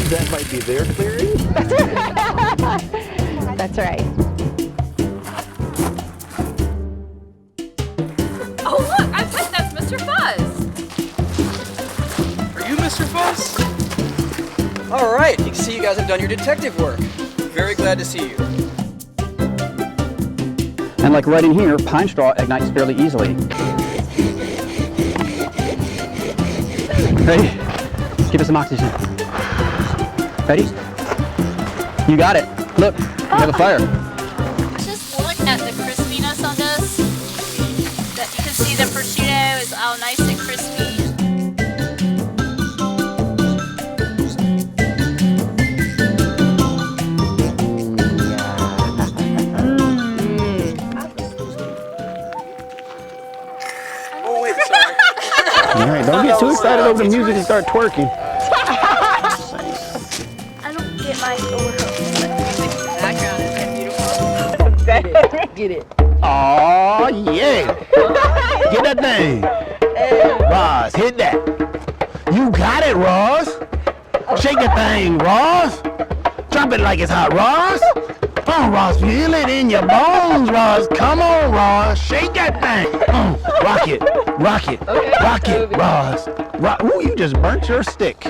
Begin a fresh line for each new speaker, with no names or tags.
That might be their clearing.
That's right.
Oh look, I bet that's Mr. Fuzz.
Are you Mr. Fuzz? All right, you can see you guys have done your detective work. Very glad to see you.
And like right in here, pine straw ignites fairly easily. Ready? Give us some oxygen. Ready? You got it. Look, we have a fire.
Just look at the crispiness on this. That you can see the prosciutto is all nice and crispy.
Oh wait, sorry.
All right, don't get too excited over the music and start twerking.
I don't get my background is beautiful.
Get it.
Oh yeah. Get that thing. Roz, hit that. You got it, Roz. Shake that thing, Roz. Drop it like it's hot, Roz. Come on, Roz. Feel it in your bones, Roz. Come on, Roz. Shake that thing. Rock it. Rock it. Rock it, Roz. Ooh, you just burnt your stick.